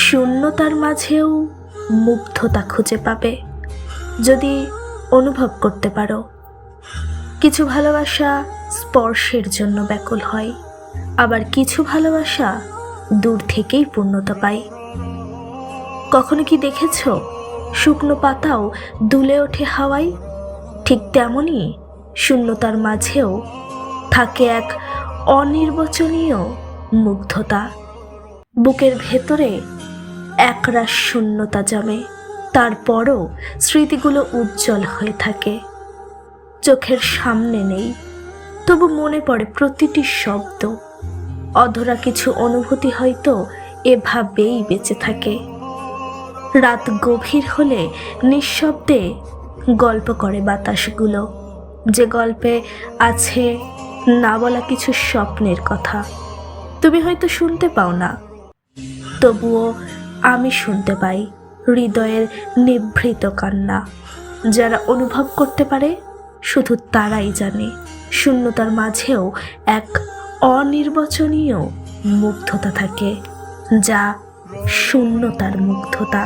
শূন্যতার মাঝেও মুগ্ধতা খুঁজে পাবে যদি অনুভব করতে পারো। কিছু ভালোবাসা স্পর্শের জন্য ব্যাকুল হয়, আবার কিছু ভালোবাসা দূর থেকেই পূর্ণতা পায়। কখনো কি দেখেছ শুকনো পাতাও দুলে ওঠে হাওয়ায়? ঠিক তেমনই শূন্যতার মাঝেও থাকে এক অনির্বচনীয় মুগ্ধতা। বুকের ভেতরে একরাশ শূন্যতা জমে, তারপরও স্মৃতিগুলো উজ্জ্বল হয়ে থাকে। চোখের সামনে নেই, তবু মনে পড়ে প্রতিটি শব্দ। অধরা কিছু অনুভূতি হয়তো এভাবেই বেঁচে থাকে। রাত গভীর হলে নিঃশব্দে গল্প করে বাতাসগুলো, যে গল্পে আছে না বলা কিছু স্বপ্নের কথা। তুমি হয়তো শুনতে পাও না, তবুও আমি শুনতে পাই হৃদয়ের নিভৃত কান্না। যারা অনুভব করতে পারে শুধু তারাই জানে শূন্যতার মাঝেও এক অনির্বচনীয় মুগ্ধতা থাকে, যা শূন্যতার মুগ্ধতা।